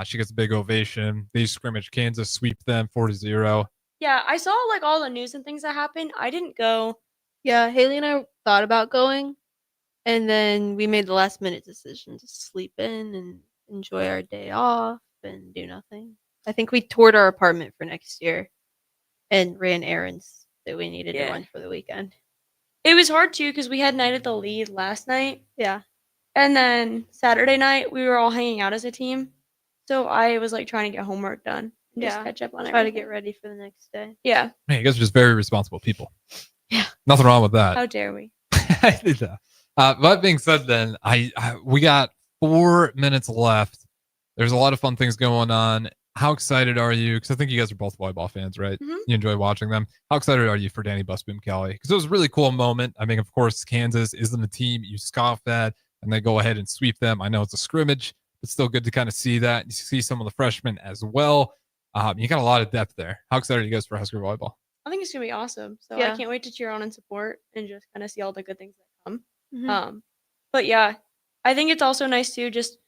she gets a big ovation. They scrimmage Kansas, sweep them 4-0. Yeah, I saw like all the news and things that happened. I didn't go. Yeah, Haley and I thought about going, and then we made the last minute decision to sleep in and enjoy our day off and do nothing. I think we toured our apartment for next year and ran errands that we needed to run for the weekend. It was hard too because we had Night at the Lead last night. Yeah. And then Saturday night we were all hanging out as a team. So I was like trying to get homework done and just catch up on Try everything. to get ready for the next day. Yeah. Man, you guys are just very responsible people. Yeah. Nothing wrong with that. How dare we? That being said, then we got 4 minutes left. There's a lot of fun things going on. How excited are you? Because I think you guys are both volleyball fans, right? Mhm. You enjoy watching them. How excited are you for Danny Busboom Kelly? Because it was a really cool moment. I mean, of course, Kansas isn't a team you scoff at, and they go ahead and sweep them. I know it's a scrimmage, but still good to kind of see that. You see some of the freshmen as well. You got a lot of depth there. How excited are you guys for Husker volleyball? I think it's gonna be awesome. So Yeah. I can't wait to cheer on and support and just kind of see all the good things that come. Mhm. But yeah, I think it's also nice too, just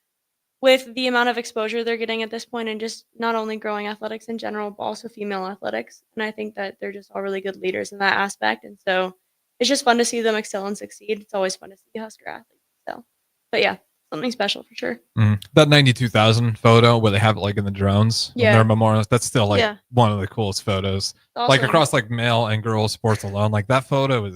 with the amount of exposure they're getting at this point and just not only growing athletics in general, but also female athletics. And I think that they're just all really good leaders in that aspect. And so it's just fun to see them excel and succeed. It's always fun to see Husker athletes excel. But yeah, something special for sure. That 92,000 photo where they have it like in the drones, in Yeah. their memorials, that's still like Yeah. one of the coolest photos. Awesome. Like across like male and girl sports alone, like that photo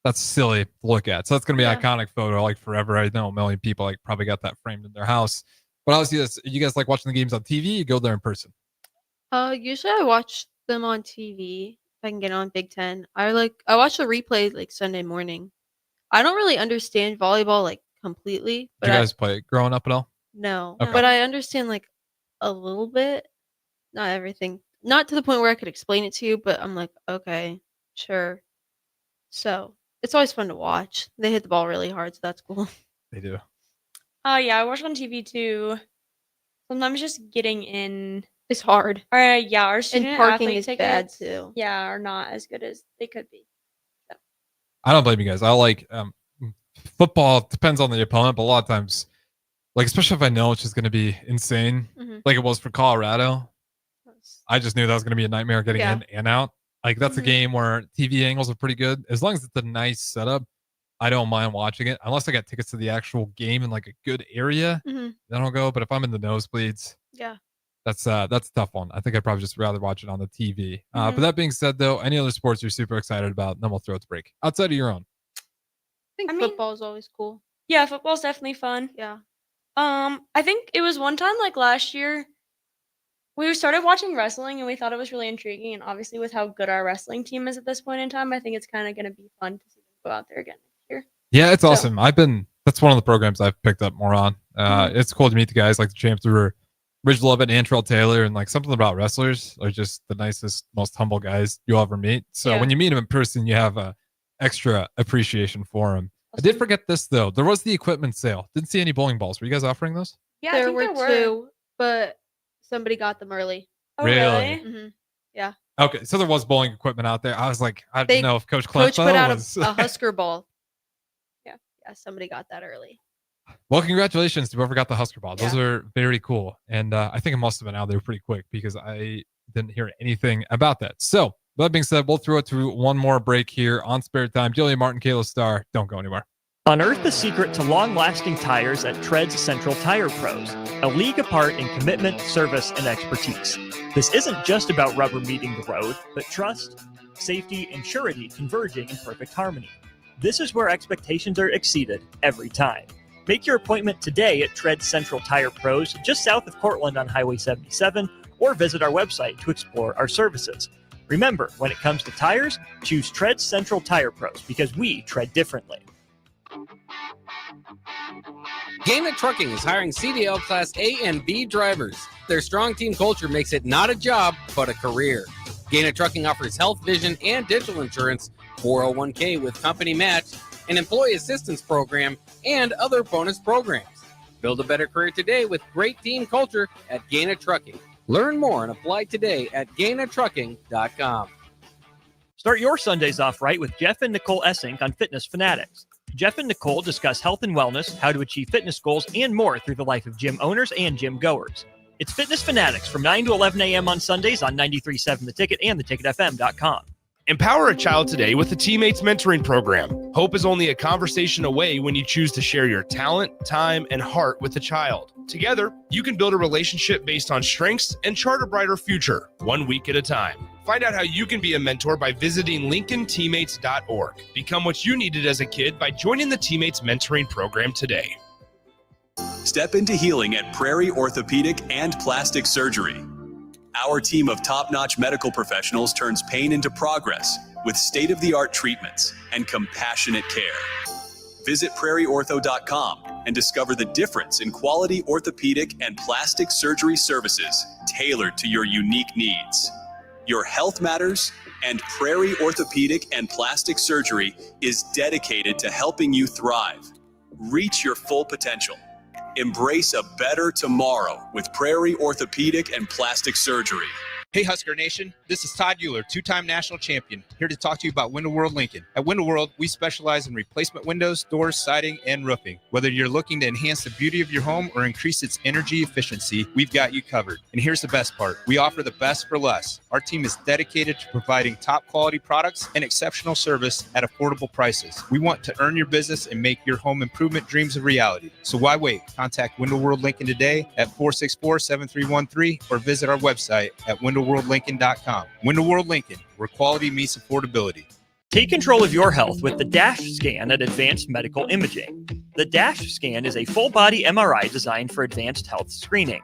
that's silly to look at. So that's gonna be an iconic photo like forever. I know a million people like probably got that framed in their house. But obviously, you guys like watching the games on TV? You go there in person. Usually I watch them on TV if I can get on Big Ten. I watch the replay like Sunday morning. I don't really understand volleyball like completely, but Did you guys play it growing up at all? no, Okay. but I understand like a little bit, not everything, not to the point where I could explain it to you, but I'm like, okay, sure. So it's always fun to watch. They hit the ball really hard, so that's cool. They do. Yeah, I watch on TV too. Sometimes just getting in. It's hard. Yeah, our student parking athlete is bad, tickets, too. Yeah, are not as good as they could be. I don't blame you guys. I like football. Depends on the opponent, but a lot of times, like especially if I know it's just going to be insane, Mhm. like it was for Colorado. I just knew that was going to be a nightmare getting Yeah. in and out. Like that's a Mhm. game where TV angles are pretty good. As long as it's a nice setup, I don't mind watching it. Unless I got tickets to the actual game in like a good area, Mhm. then I'll go. But if I'm in the nosebleeds, Yeah. that's a tough one. I think I'd probably just rather watch it on the TV. But Mhm. that being said, though, any other sports you're super excited about, then we'll throw it to break outside of your own. I think football is always cool. Yeah, football's definitely fun. Yeah. I think it was one time like last year, we started watching wrestling and we thought it was really intriguing. And obviously, with how good our wrestling team is at this point in time, I think it's kind of going to be fun to see them go out there again next year. Yeah, it's awesome. That's one of the programs I've picked up more on. It's cool to meet the guys like the champs who were Ridge Lovett and Antrell Taylor, and like something about wrestlers are just the nicest, most humble guys you'll ever meet. So when you meet them in person, you have a extra appreciation for them. I did forget this though. There was the equipment sale. Didn't see any bowling balls. Were you guys offering those? Yeah, there I think were two, but Somebody got them early. Oh, Really? hmm Yeah. Okay, so there was bowling equipment out there. I was like, I They- didn't know if Coach Coach Klempa put out was. a Husker ball. Yeah. Somebody got that early. Well, congratulations to whoever got the Husker ball. Those are very cool. And I think it must have been out there pretty quick because I didn't hear anything about that. So, that being said, we'll throw it through one more break here on Spare Time. Jillian Martin, Kayla Starr, don't go anywhere. Unearth the secret to long-lasting tires at Tread's Central Tire Pros, a league apart in commitment, service, and expertise. This isn't just about rubber meeting the road, but trust, safety, and surety converging in perfect harmony. This is where expectations are exceeded every time. Make your appointment today at Tread's Central Tire Pros, just south of Cortland on Highway 77, or visit our website to explore our services. Remember, when it comes to tires, choose Tread's Central Tire Pros because we tread differently. Gaina Trucking is hiring CDL Class A and B drivers. Their strong team culture makes it not a job, but a career. Gaina Trucking offers health, vision, and dental insurance, 401k with company match, an employee assistance program, and other bonus programs. Build a better career today with great team culture at Gaina Trucking. Learn more and apply today at GainaTrucking.com. Start your Sundays off right with Jeff and Nicole Essink on Fitness Fanatics. Jeff and Nicole discuss health and wellness, how to achieve fitness goals, and more through the life of gym owners and gym goers. It's Fitness Fanatics from 9 to 11 a.m. on Sundays on 93.7 The Ticket and theticketfm.com. Empower a child today with the Teammates Mentoring Program. Hope is only a conversation away when you choose to share your talent, time, and heart with the child. Together, you can build a relationship based on strengths and chart a brighter future, 1 week at a time. Find out how you can be a mentor by visiting LincolnTeammates.org. Become what you needed as a kid by joining the Teammates Mentoring Program today. Step into healing at Prairie Orthopedic and Plastic Surgery. Our team of top-notch medical professionals turns pain into progress with state-of-the-art treatments and compassionate care. Visit prairieortho.com and discover the difference in quality orthopedic and plastic surgery services tailored to your unique needs. Your health matters, and Prairie Orthopedic and Plastic Surgery is dedicated to helping you thrive. Reach your full potential. Embrace a better tomorrow with Prairie Orthopedic and Plastic Surgery. Hey Husker Nation, this is Todd Euler, two-time national champion, here to talk to you about Window World Lincoln. At Window World, we specialize in replacement windows, doors, siding, and roofing. Whether you're looking to enhance the beauty of your home or increase its energy efficiency, we've got you covered. And here's the best part. We offer the best for less. Our team is dedicated to providing top quality products and exceptional service at affordable prices. We want to earn your business and make your home improvement dreams a reality. So why wait? Contact Window World Lincoln today at 464-7313 or visit our website at WindowWorldLincoln.com. Window World Lincoln, where quality meets affordability. Take control of your health with the DASH scan at Advanced Medical Imaging. The DASH scan is a full-body MRI designed for advanced health screening.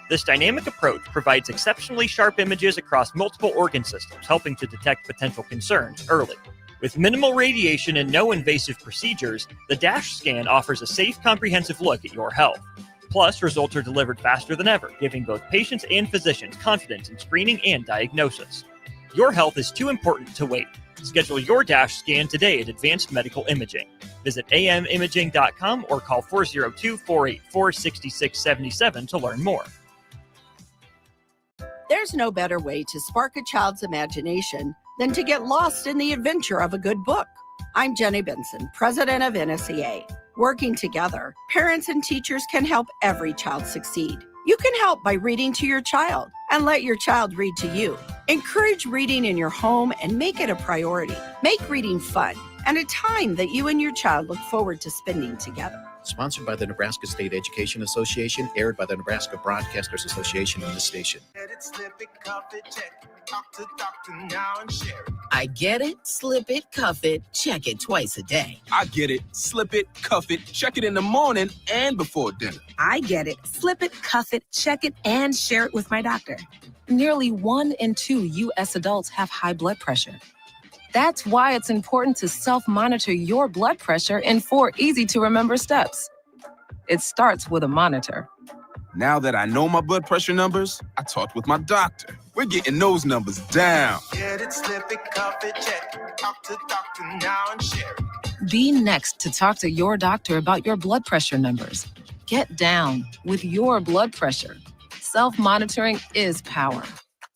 This dynamic approach provides exceptionally sharp images across multiple organ systems, helping to detect potential concerns early. With minimal radiation and no invasive procedures, the DASH scan offers a safe, comprehensive look at your health. Plus, results are delivered faster than ever, giving both patients and physicians confidence in screening and diagnosis. Your health is too important to wait. Schedule your DASH scan today at Advanced Medical Imaging. Visit amimaging.com or call 402-484-6677 to learn more. There's no better way to spark a child's imagination than to get lost in the adventure of a good book. I'm Jenny Benson, president of NSEA. Working together, parents and teachers can help every child succeed. You can help by reading to your child and let your child read to you. Encourage reading in your home and make it a priority. Make reading fun and a time that you and your child look forward to spending together. Sponsored by the Nebraska State Education Association, aired by the Nebraska Broadcasters Association on this station. I get it, slip it, cuff it, check it twice a day. I get it, slip it, cuff it, check it in the morning and before dinner. I get it, slip it, cuff it, check it, and share it with my doctor. Nearly 1 in 2 U.S. adults have high blood pressure. That's why it's important to self-monitor your blood pressure in 4 easy-to-remember steps. It starts with a monitor. Now that I know my blood pressure numbers, I talked with my doctor. We're getting those numbers down. Get it, slip it, cuff it, check it. Talk to doctor now and share it. Be next to talk to your doctor about your blood pressure numbers. Get down with your blood pressure. self-monitoring is power.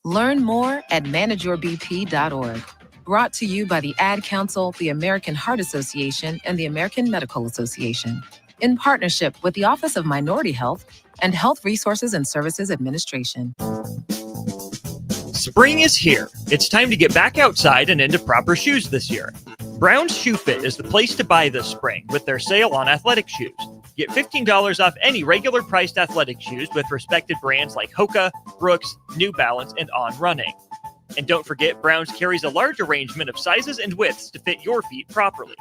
Learn more at manageyourbp.org. Brought to you by the Ad Council, the American Heart Association, and the American Medical Association, in partnership with the Office of Minority Health and Health Resources and Services Administration. Spring is here. It's time to get back outside and into proper shoes this year. Brown's Shoe Fit is the place to buy this spring with their sale on athletic shoes. Get $15 off any regular priced athletic shoes with respected brands like Hoka, Brooks, New Balance, and On Running. And don't forget, Brown's carries a large arrangement of sizes and widths to fit your feet properly.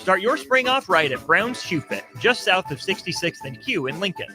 Start your spring off right at Brown's Shoe Fit, just south of 66th and Q in Lincoln.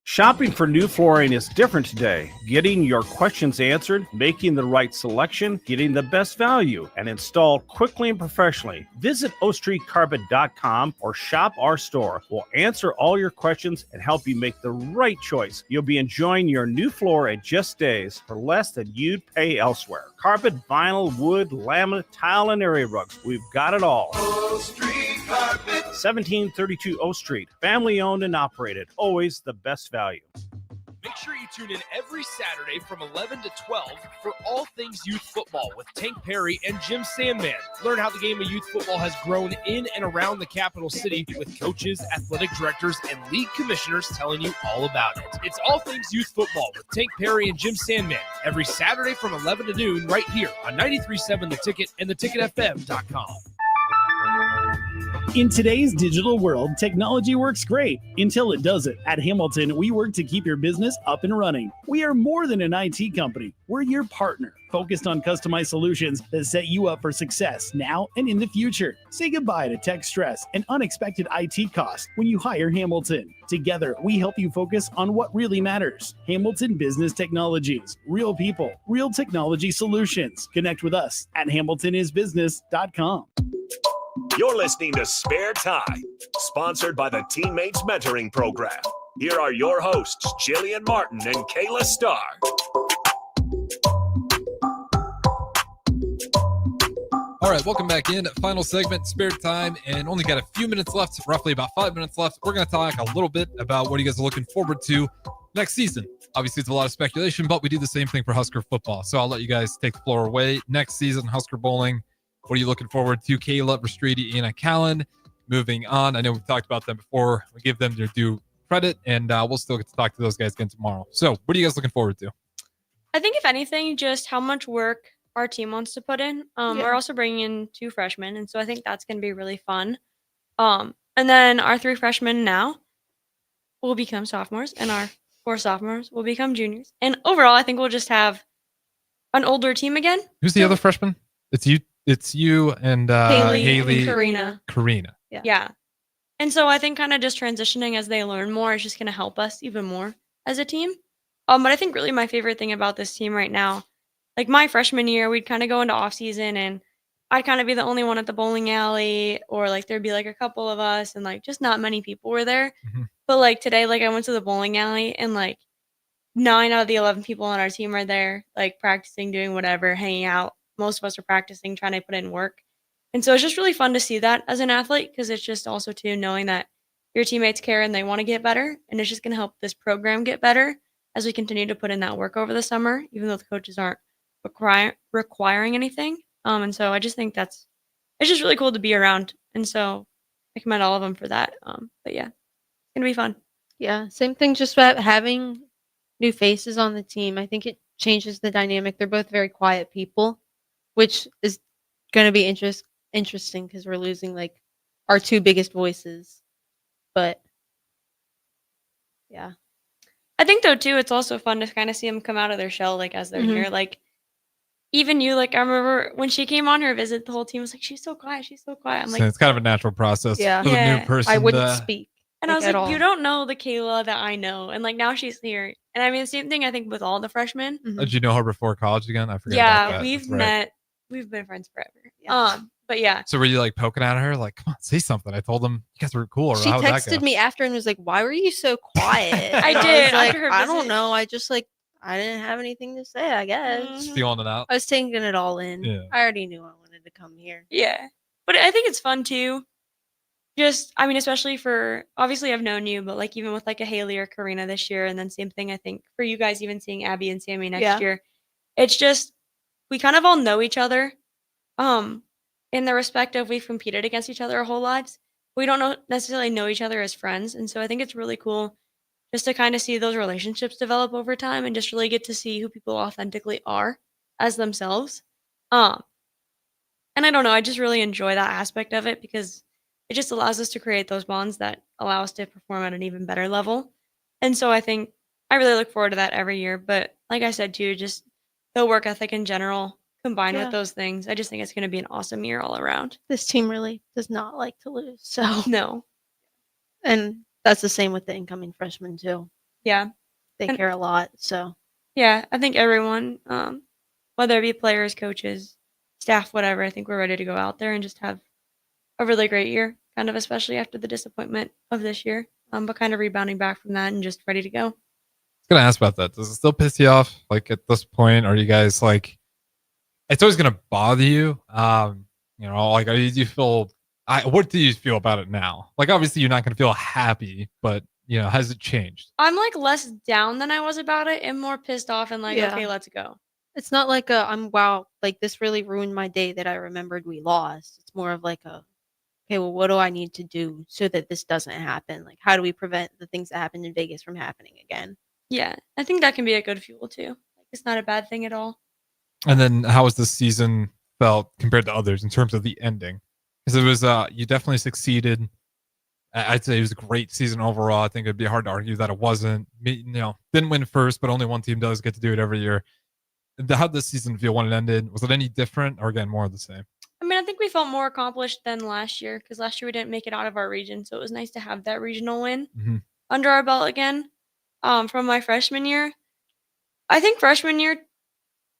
Shopping for new flooring is different today. Getting your questions answered, making the right selection, getting the best value, and installed quickly and professionally. Visit ostreetcarpet.com or shop our store. We'll answer all your questions and help you make the right choice. You'll be enjoying your new floor in just days for less than you'd pay elsewhere. Carpet, vinyl, wood, laminate, tile, and area rugs. We've got it all. O Street Carpet. 1732 O Street. Family owned and operated. Always the best value. Make sure you tune in every Saturday from 11 to 12 for all things youth football with Tank Perry and Jim Sandman. Learn how the game of youth football has grown in and around the capital city with coaches, athletic directors, and league commissioners telling you all about it. It's all things youth football with Tank Perry and Jim Sandman every Saturday from 11 to noon right here on 93.7 The Ticket and theticketfm.com. In today's digital world, technology works great until it doesn't. At Hamilton, we work to keep your business up and running. We are more than an IT company. We're your partner, focused on customized solutions that set you up for success now and in the future. Say goodbye to tech stress and unexpected IT costs when you hire Hamilton. Together, we help you focus on what really matters. Hamilton Business Technologies. Real people, real technology solutions. Connect with us at hamiltonisbusiness.com. You're listening to Spare Time, sponsored by the Teammates Mentoring Program. Here are your hosts, Jillian Martin and Kayla Starr. All right, welcome back in. Final segment, Spare Time, and only got a few minutes left, roughly about 5 minutes left. We're going to talk a little bit about what you guys are looking forward to next season. Obviously, it's a lot of speculation, but we do the same thing for Husker football. So I'll let you guys take the floor away. Next season, Husker bowling. What are you looking forward to? Kayla, Restridi, Anna Callan. Moving on. I know we've talked about them before. We give them their due credit, and we'll still get to talk to those guys again tomorrow. So what are you guys looking forward to? I think, if anything, just how much work our team wants to put in. We're also bringing in 2 freshmen, and so I think that's going to be really fun. And then our 3 freshmen now will become sophomores, and our 4 sophomores will become juniors. And overall, I think we'll just have an older team again. Who's the other freshman? It's you and Haley and Karina. Yeah. And so I think kind of just transitioning as they learn more is just going to help us even more as a team. But I think really my favorite thing about this team right now, like my freshman year, we'd kind of go into off season and I'd kind of be the only one at the bowling alley, or like there'd be like a couple of us and like just not many people were there. Mm-hmm. But like today, like I went to the bowling alley and like 9 out of the 11 people on our team are there, like practicing, doing whatever, hanging out. Most of us are practicing, trying to put in work. And so it's just really fun to see that as an athlete, because it's just also too knowing that your teammates care and they want to get better. And it's just going to help this program get better as we continue to put in that work over the summer, even though the coaches aren't requiring anything. And so I just think it's just really cool to be around. And so I commend all of them for that. But yeah, it's going to be fun. Yeah, same thing, just about having new faces on the team. I think it changes the dynamic. They're both very quiet people, which is going to be interesting because we're losing like our 2 biggest voices. But yeah, I think though too, it's also fun to kind of see them come out of their shell, like as they're here. Like even you, like I remember when she came on her visit, the whole team was like, "She's so quiet, she's so quiet." I'm like, So it's kind of a natural process. Yeah. For the new person I wouldn't to- speak. and I was at like, all. "You don't know the Kayla that I know," and like now she's here. And I mean, the same thing I think with all the freshmen. Did you know her before college again? I forget. Yeah, about that. we've That's right. met. We've been friends forever. But yeah. So were you like poking at her, like, "Come on, say something"? I told them you guys were cool. Or She how would that texted go? me after and was like, "Why were you so quiet?" I And was did, like, after her I don't visit. know. I just like I didn't have anything to say. I guess Mm-hmm. Feeling it out. I was taking it all in. Yeah. I already knew I wanted to come here. Yeah. But I think it's fun too, just, I mean, especially for, obviously I've known you, but like even with like a Haley or Karina this year, and then same thing I think for you guys, even seeing Abby and Sammy next year, it's just we kind of all know each other, in the respect of we've competed against each other our whole lives. We don't necessarily know each other as friends, and so I think it's really cool just to kind of see those relationships develop over time and just really get to see who people authentically are as themselves. Um, and I don't know, I just really enjoy that aspect of it because it just allows us to create those bonds that allow us to perform at an even better level. And so I think I really look forward to that every year. But like I said too, just the work ethic in general combined with those things, I just think it's going to be an awesome year all around. This team really does not like to lose. So No. And that's the same with the incoming freshmen too. Yeah. They And- care a lot. So Yeah, I think everyone, whether it be players, coaches, staff, whatever, I think we're ready to go out there and just have a really great year, kind of especially after the disappointment of this year. But kind of rebounding back from that and just ready to go. I was gonna ask about that. Does it still piss you off? Like at this point, are you guys like? It's always gonna bother you. You know, like do you feel? What do you feel about it now? Like obviously you're not gonna feel happy, but you know, has it changed? I'm like less down than I was about it and more pissed off and like, Yeah. okay, let's go. it's not like wow, like this really ruined my day that I remembered we lost. It's more of like okay, well, what do I need to do so that this doesn't happen? Like, how do we prevent the things that happened in Vegas from happening again? Yeah, I think that can be a good fuel too. Like, it's not a bad thing at all. And then how has this season felt compared to others in terms of the ending? Because it was you definitely succeeded. I'd say it was a great season overall. I think it'd be hard to argue that it wasn't. You know, didn't win first, but only one team does get to do it every year. How did this season feel when it ended? Was it any different, or again more of the same? I mean, I think we felt more accomplished than last year because last year we didn't make it out of our region, so it was nice to have that regional win under our belt again. From my freshman year, I think freshman year,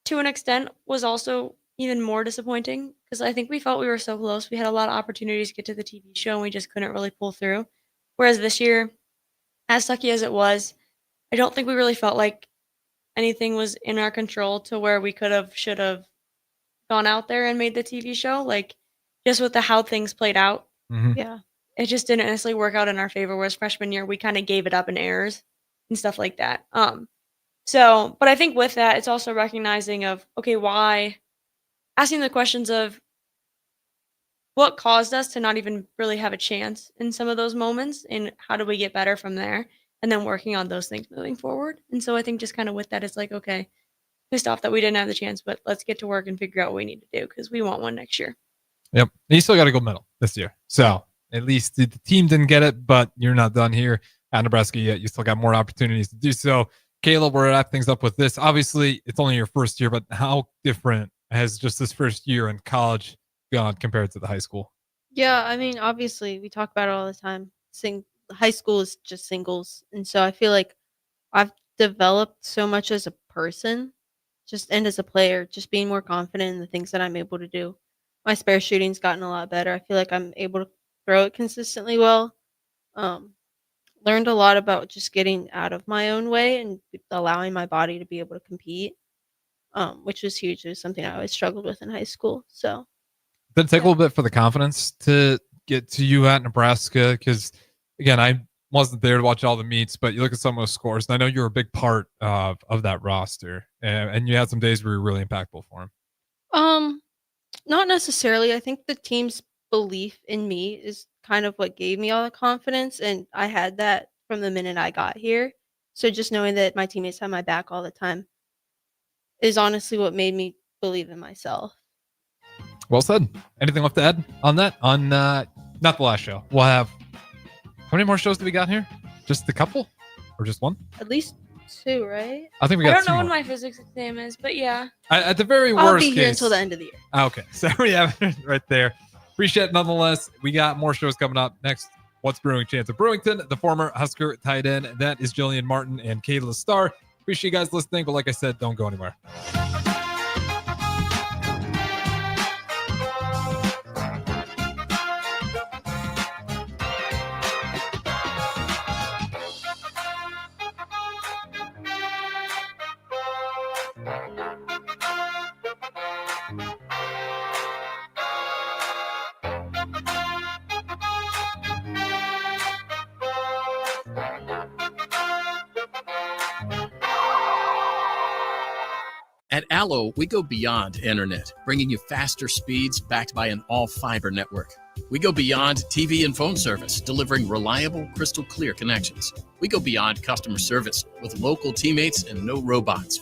to an extent, was also even more disappointing because I think we felt we were so close. We had a lot of opportunities to get to the TV show, and we just couldn't really pull through. Whereas this year, as sucky as it was, I don't think we really felt like anything was in our control to where we could have, should have gone out there and made the TV show. Like, just with how things played out, Yeah. it just didn't necessarily work out in our favor. Whereas freshman year, we kind of gave it up in errors and stuff like that. So, but I think with that, it's also recognizing of, okay, why, asking the questions of what caused us to not even really have a chance in some of those moments and how do we get better from there, and then working on those things moving forward. And so I think just kind of with that, it's like, okay, pissed off that we didn't have the chance, but let's get to work and figure out what we need to do because we want one next year. Yep. And you still got a gold medal this year. So at least the team didn't get it, but you're not done here at Nebraska yet. You still got more opportunities to do so. Kayla, we're wrap things up with this. Obviously, it's only your first year, but how different has just this first year in college gone compared to the high school? Yeah, I mean, obviously, we talk about it all the time. High school is just singles, and so I feel like I've developed so much as a person, and as a player, just being more confident in the things that I'm able to do. My spare shooting's gotten a lot better. I feel like I'm able to throw it consistently well. Learned a lot about just getting out of my own way and allowing my body to be able to compete, which was huge. It was something I always struggled with in high school. So Did it take a little bit for the confidence to get to you at Nebraska? Because again, I wasn't there to watch all the meets, but you look at some of those scores, and I know you're a big part of that roster, and you had some days where you were really impactful for them. not necessarily. I think the team's belief in me is kind of what gave me all the confidence, and I had that from the minute I got here. So just knowing that my teammates had my back all the time is honestly what made me believe in myself. Well said. Anything left to add on that? On not the last show. We'll have how many more shows do we got here? Just a couple, or just one? At least 2, right? I think we I got don't know two when more. my physics exam is, but yeah. At the very I'll worst be here case, until the end of the year. Okay, so we have it right there. Appreciate it nonetheless. We got more shows coming up next. What's Brewing? Chance of Brewington, the former Husker tight end. That is Jillian Martin and Kayla Starr. Appreciate you guys listening, but like I said, don't go anywhere. At Allo, we go beyond internet, bringing you faster speeds backed by an all-fiber network. We go beyond TV and phone service, delivering reliable, crystal clear connections. We go beyond customer service with local teammates and no robots.